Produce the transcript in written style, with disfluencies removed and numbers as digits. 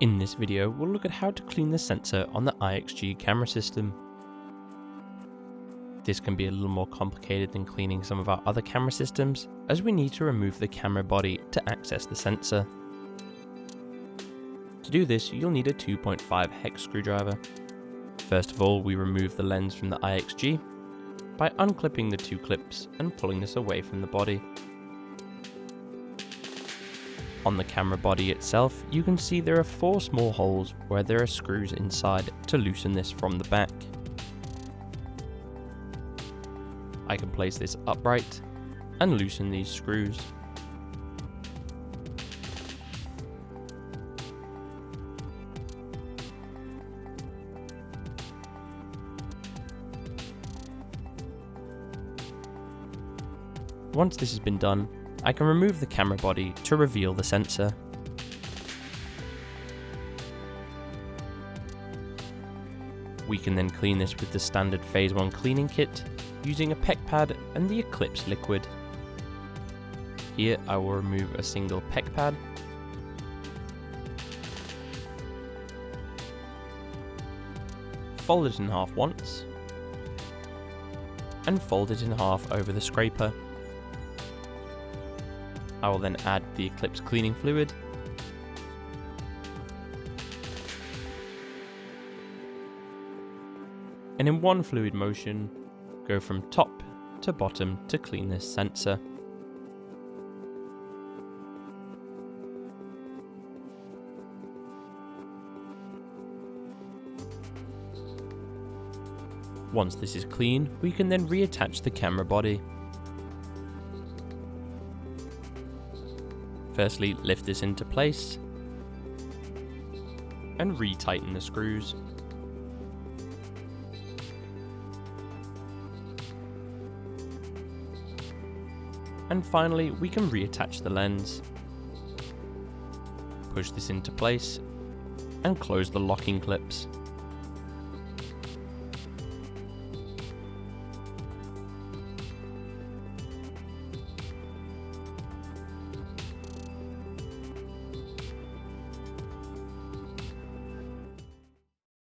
In this video, we'll look at how to clean the sensor on the IXG camera system. This can be a little more complicated than cleaning some of our other camera systems, as we need to remove the camera body to access the sensor. To do this, you'll need a 2.5 hex screwdriver. First of all, we remove the lens from the IXG by unclipping the two clips and pulling this away from the body. On the camera body itself, you can see there are 4 small holes where there are screws inside to loosen this from the back. I can place this upright and loosen these screws. Once this has been done, I can remove the camera body to reveal the sensor. We can then clean this with the standard phase 1 cleaning kit using a PEC pad and the Eclipse liquid. Here I will remove a single PEC pad, fold it in half once, and fold it in half over the scraper. I will then add the Eclipse cleaning fluid, and in one fluid motion, go from top to bottom to clean this sensor. Once this is clean, we can then reattach the camera body. Firstly, lift this into place and retighten the screws. And finally, we can reattach the lens. Push this into place and close the locking clips.